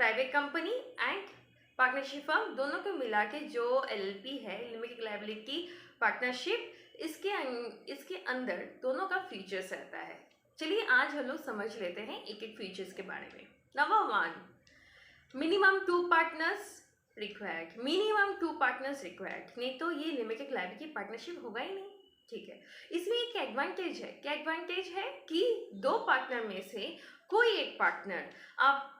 Private company and partnership firm दोनों को मिला के जो एलएलपी है, लिमिटेड लायबिलिटी पार्टनरशिप, इसके अंदर दोनों का फीचर्स रहता है। चलिए आज हम लोग समझ लेते हैं एक एक फीचर्स के बारे में। Number 1, minimum 2 partners required. Minimum 2 partners required, नहीं तो ये लिमिटेड लायबिलिटी पार्टनरशिप होगा ही नहीं। ठीक है, इसमें एक एडवांटेज है। क्या एडवांटेज है कि 2 पार्टनर में से कोई एक पार्टनर आप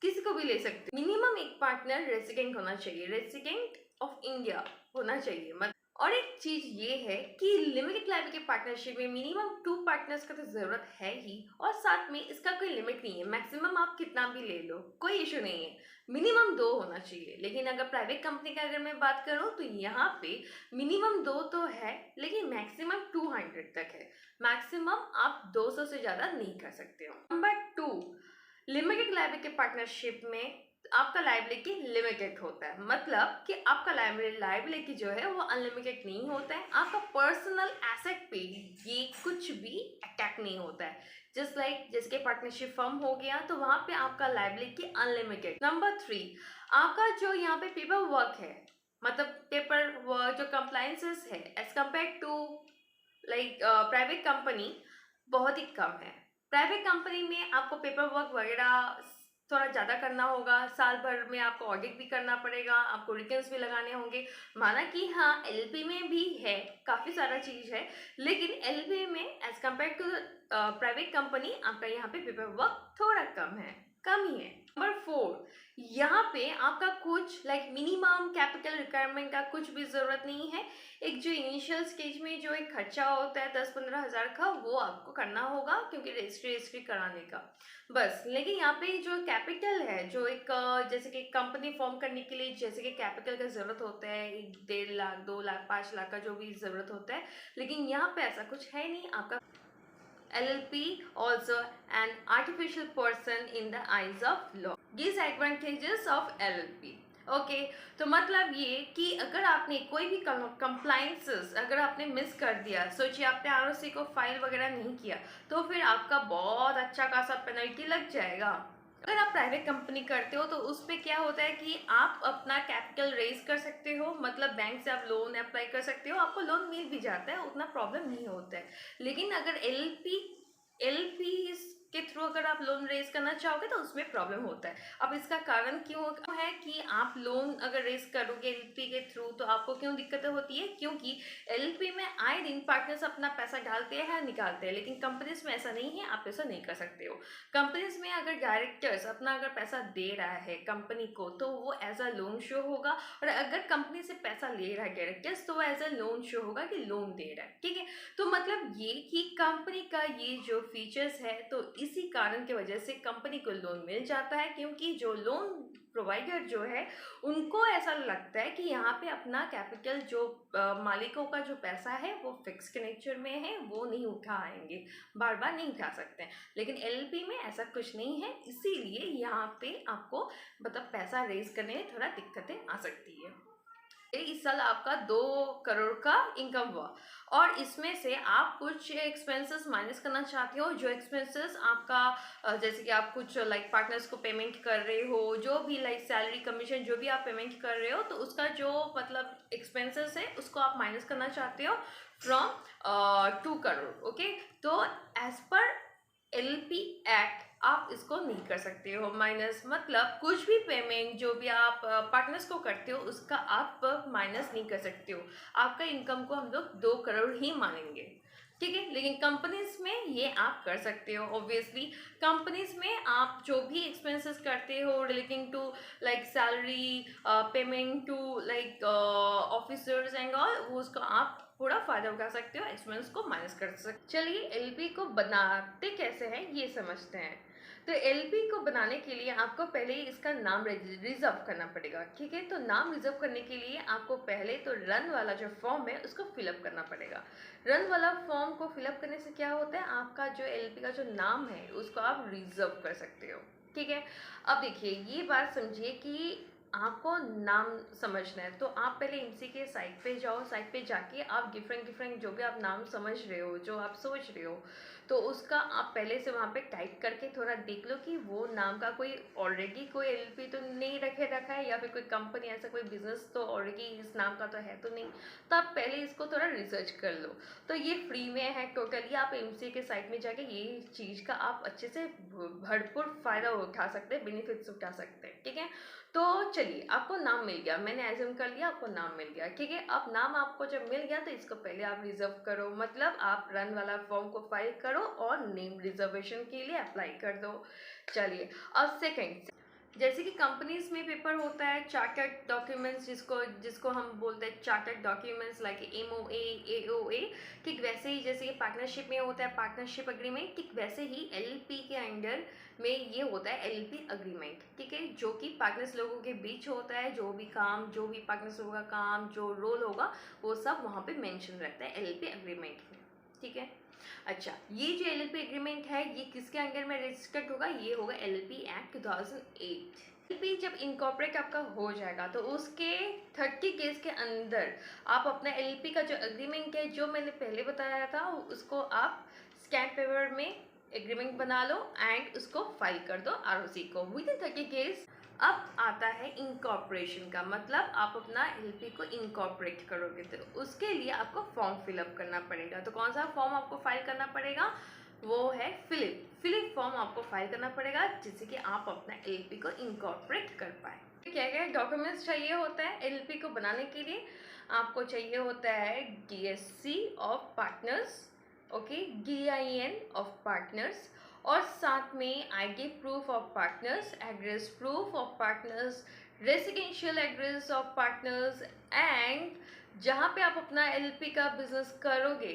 किसी को भी ले सकते। मिनिमम एक पार्टनर रेसिडेंट होना चाहिए, रेसिडेंट ऑफ इंडिया होना चाहिए। और एक चीज ये है कि लिमिटेड लायबिलिटी पार्टनरशिप में मिनिमम 2 पार्टनर्स का तो जरूरत है ही, और साथ में इसका कोई लिमिट नहीं है। मैक्सिमम आप कितना भी ले लो, कोई इशू नहीं है, मिनिमम 2 होना चाहिए। लेकिन अगर प्राइवेट कंपनी का अगर मैं बात करूँ तो यहाँ पे मिनिमम 2 तो है, लेकिन मैक्सिमम 200 तक है। मैक्सिमम आप 200 से ज्यादा नहीं कर सकते हो। नंबर 2, लिमिटेड लायबिलिटी पार्टनरशिप में आपका लायबिलिटी लिमिटेड होता है। मतलब कि आपका लायबिलिटी जो है वो अनलिमिटेड नहीं होता है। आपका पर्सनल एसेट पे ये कुछ भी अटैक नहीं होता है। जस्ट लाइक जिसके पार्टनरशिप फर्म हो गया तो वहाँ पे आपका लायबिलिटी अनलिमिटेड। नंबर 3, आपका जो यहाँ पे पेपर वर्क है, मतलब पेपर वर्क जो कंप्लायंसेस है as compare to like private company बहुत ही कम है। प्राइवेट कंपनी में आपको पेपर वर्क वगैरह थोड़ा ज़्यादा करना होगा, साल भर में आपको ऑडिट भी करना पड़ेगा, आपको रिटर्न्स भी लगाने होंगे। माना कि हाँ एलएलपी में भी है, काफ़ी सारा चीज़ है, लेकिन एलएलपी में as compare to private company आपका यहाँ पे पेपर वर्क थोड़ा कम ही है। नंबर 4, यहाँ पे आपका कुछ लाइक मिनिमम कैपिटल रिक्वायरमेंट का कुछ भी ज़रूरत नहीं है। एक जो इनिशियल स्टेज में जो एक खर्चा होता है 10-15 हज़ार का, वो आपको करना होगा क्योंकि रजिस्ट्री कराने का बस। लेकिन यहाँ पे जो कैपिटल है, जो एक जैसे कि कंपनी फॉर्म करने के लिए जैसे कि कैपिटल का ज़रूरत होता है, 1.5 लाख 2 लाख 5 लाख का जो भी ज़रूरत होता है, लेकिन यहाँ पे ऐसा कुछ है नहीं। आपका LLP also an artificial person in the eyes of law. These advantages of LLP. Okay तो मतलब ये कि अगर आपने कोई भी कंप्लायंसेस अगर आपने मिस कर दिया, सोचिए आपने आरओसी को फाइल वगैरह नहीं किया, तो फिर आपका बहुत अच्छा खासा पेनल्टी लग जाएगा। अगर आप प्राइवेट कंपनी करते हो तो उस पर क्या होता है कि आप अपना कैपिटल रेज कर सकते हो, मतलब बैंक से आप लोन अप्लाई कर सकते हो, आपको लोन मिल भी जाता है, उतना प्रॉब्लम नहीं होता है। लेकिन अगर एलपी के थ्रू अगर आप लोन रेज करना चाहोगे तो उसमें प्रॉब्लम होता है। अब इसका कारण क्यों है कि आप लोन अगर रेज करोगे एलपी के थ्रू तो आपको क्यों दिक्कतें होती है, क्योंकि एलपी में आए दिन पार्टनर्स अपना पैसा डालते हैं निकालते हैं, लेकिन कंपनीज में ऐसा नहीं है, आप ऐसा नहीं कर सकते हो। कंपनीज में अगर डायरेक्टर्स अपना अगर पैसा दे रहा है कंपनी को तो वो एज अ लोन शो होगा, और अगर कंपनी से पैसा ले रहा है डायरेक्टर्स तो वो एज अ लोन शो होगा कि लोन दे रहा है। ठीक है, तो मतलब ये कि कंपनी का ये जो फीचर्स है, तो इसी कारण की वजह से कंपनी को लोन मिल जाता है, क्योंकि जो लोन प्रोवाइडर जो है उनको ऐसा लगता है कि यहाँ पे अपना कैपिटल जो मालिकों का जो पैसा है वो फिक्स के नेचर में है, वो नहीं उठाएंगे, बार बार नहीं उठा सकते हैं। लेकिन एलएलपी में ऐसा कुछ नहीं है, इसीलिए यहाँ पे आपको मतलब पैसा रेज करने में थोड़ा दिक्कतें आ सकती है। इस साल आपका 2 करोड़ का इनकम हुआ और इसमें से आप कुछ एक्सपेंसेस माइनस करना चाहते हो। जो एक्सपेंसेस आपका जैसे कि आप कुछ लाइक पार्टनर्स को पेमेंट कर रहे हो, जो भी लाइक सैलरी कमीशन जो भी आप पेमेंट कर रहे हो, तो उसका जो मतलब एक्सपेंसेस है उसको आप माइनस करना चाहते हो फ्रॉम 2 करोड़। ओके, तो एज पर एलएलपी एक्ट आप इसको नहीं कर सकते हो माइनस, मतलब कुछ भी पेमेंट जो भी आप पार्टनर्स को करते हो उसका आप माइनस नहीं कर सकते हो। आपका इनकम को हम लोग 2 करोड़ ही मानेंगे। ठीक है, लेकिन कंपनीज में ये आप कर सकते हो। ऑब्वियसली कंपनीज में आप जो भी एक्सपेंसेस करते हो relating to like salary payment to like officers and all, वो उसको आप पूरा फायदा उठा सकते हो, एक्सपेंस को माइनस कर सकते। चलिए एलपी को बनाते कैसे हैं ये समझते हैं। तो एलपी को बनाने के लिए आपको पहले ही इसका नाम रिजर्व करना पड़ेगा। ठीक है, तो नाम रिजर्व करने के लिए आपको पहले तो रन वाला जो फॉर्म है उसको फिलअप करना पड़ेगा। रन वाला फॉर्म को फिलअप करने से क्या होता है, आपका जो एलपी का जो नाम है उसको आप रिजर्व कर सकते हो। ठीक है, अब देखिए ये बात समझिए कि आपको नाम समझना है तो आप पहले एमसी के साइट पे जाओ, साइट पे जाके आप डिफरेंट जो भी आप नाम समझ रहे हो, जो आप सोच रहे हो, तो उसका आप पहले से वहाँ पे टाइप करके थोड़ा देख लो कि वो नाम का कोई ऑलरेडी कोई एलएलपी तो नहीं रखा है, या फिर कोई कंपनी ऐसा कोई बिजनेस तो ऑलरेडी इस नाम का तो है तो नहीं। तो आप पहले इसको थोड़ा रिसर्च कर लो। तो ये फ्री में है टोटली, आप एमसीए के साइट में जाके ये चीज़ का आप अच्छे से भरपूर फ़ायदा उठा सकते हैं, बेनिफिट्स उठा सकते हैं, ठीक है। तो चलिए, आपको नाम मिल गया, मैंने एज्यूम कर लिया आपको नाम मिल गया, ठीक है। अब नाम आपको जब मिल गया तो इसको पहले आप रिजर्व करो, मतलब आप रन वाला फॉर्म को फाइल करो और नेम रिजर्वेशन के लिए अप्लाई कर दो। चलिए, अब सेकेंड, जैसे कि कंपनीज में पेपर होता है चार्टर्ड डॉक्यूमेंट्स, जिसको जिसको हम बोलते हैं chartered documents like MOA, AOA, ठीक वैसे ही जैसे कि पार्टनरशिप में होता है पार्टनरशिप एग्रीमेंट, ठीक वैसे ही एलएलपी के अंडर में ये होता है एलएलपी एग्रीमेंट, ठीक है, जो कि पार्टनर्स लोगों के बीच होता है। जो भी पार्टनर्स लोगों का काम, जो रोल होगा वो सब वहाँ पे मेंशन रहता है एलएलपी एग्रीमेंट में, ठीक है। अच्छा, ये जो एलएलपी एग्रीमेंट है ये किसके अंडर में रजिस्टर्ड होगा? ये होगा एलएलपी एक्ट 2008। एलएलपी जब इनकॉर्पोरेट आपका हो जाएगा तो उसके 30 डेज के अंदर आप अपना एलएलपी का जो एग्रीमेंट है, जो मैंने पहले बताया था, उसको आप स्टैम्प पेपर में एग्रीमेंट बना लो एंड उसको फाइल कर दो आरओसी को विद इन 30 डेज। अब आता है इनकॉर्पोरेशन का मतलब, आप अपना एलएलपी को इनकॉर्पोरेट करोगे तो उसके लिए आपको फॉर्म फिलअप करना पड़ेगा। तो कौन सा फॉर्म आपको फाइल करना पड़ेगा? वो है फिलिप फॉर्म आपको फाइल करना पड़ेगा, जिससे कि आप अपना एलएलपी को इनकॉर्पोरेट कर पाए। क्या क्या डॉक्यूमेंट्स चाहिए होता है एलएलपी को बनाने के लिए? आपको चाहिए होता है DSC of partners, okay, DIN of partners, और साथ में ID proof of partners, address proof of partners, residential address of partners, and जहाँ पे आप अपना एलएलपी का बिजनेस करोगे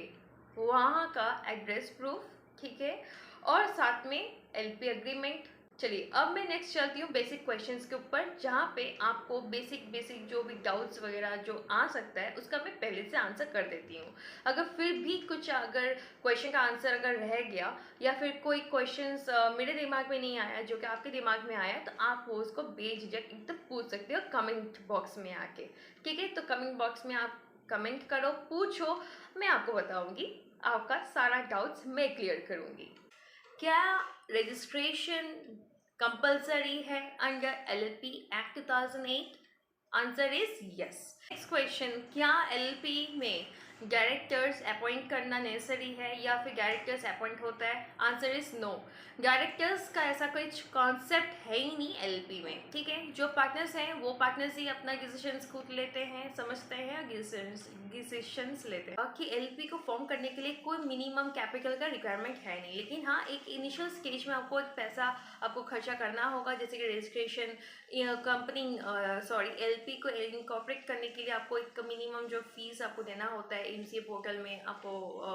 वहाँ का एड्रेस प्रूफ, ठीक है, और साथ में एलएलपी एग्रीमेंट। चलिए, अब मैं नेक्स्ट चलती हूँ बेसिक क्वेश्चंस के ऊपर, जहाँ पे आपको बेसिक जो भी डाउट्स वगैरह जो आ सकता है उसका मैं पहले से आंसर कर देती हूँ। अगर फिर भी कुछ अगर क्वेश्चन का आंसर अगर रह गया या फिर कोई क्वेश्चंस मेरे दिमाग में नहीं आया जो कि आपके दिमाग में आया, तो आप वो उसको बेझिझक एकदम पूछ सकते हो कमेंट बॉक्स में आके, ठीक है। तो कमेंट बॉक्स में आप कमेंट करो, पूछो, मैं आपको बताऊँगी, आपका सारा डाउट्स मैं क्लियर करूँगी। क्या रजिस्ट्रेशन कंपल्सरी है under LLP act 2008? Answer is yes. Next question, क्या एलएलपी में डायरेक्टर्स अपॉइंट करना नेसेसरी है या फिर डायरेक्टर्स अपॉइंट होता है? Answer is no. डायरेक्टर्स का ऐसा कुछ कॉन्सेप्ट है ही नहीं एलएलपी में, ठीक है। जो पार्टनर्स हैं वो पार्टनर्स ही अपना डिसीजंस खुद लेते हैं, समझते हैं, डिसीजंस लेते हैं। बाकी एलएलपी को फॉर्म करने के लिए कोई मिनिमम कैपिटल का रिक्वायरमेंट है नहीं, लेकिन हाँ एक इनिशियल स्टेज में आपको एक पैसा आपको खर्चा करना होगा, जैसे कि रजिस्ट्रेशन, कंपनी एलएलपी को इनकॉर्पोरेट करने के लिए आपको एक मिनिमम जो फीस आपको देना होता है एमसीए पोर्टल में, आपको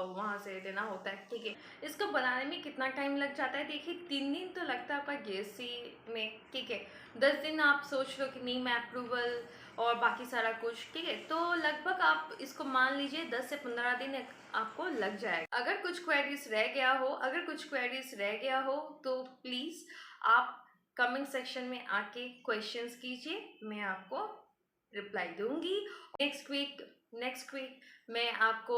वहाँ से देना होता है, ठीक है। इसको बनाने में कितना टाइम लग जाता है? देखिए 3 दिन तो लगता है आपका जीएसटी में, ठीक है। 10 दिन आप सोच लो कि नहीं मैं अप्रूवल और बाकी सारा कुछ, ठीक है, तो लगभग आप इसको मान लीजिए 10 से 15 दिन आपको लग जाएगा। अगर कुछ क्वेरीज रह गया हो तो प्लीज़ आप कमेंट सेक्शन में आके क्वेश्चंस कीजिए, मैं आपको रिप्लाई दूंगी। नेक्स्ट वीक मैं आपको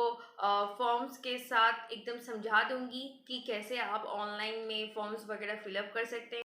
फॉर्म्स के साथ एकदम समझा दूंगी कि कैसे आप ऑनलाइन में फॉर्म्स वगैरह फिलअप कर सकते हैं।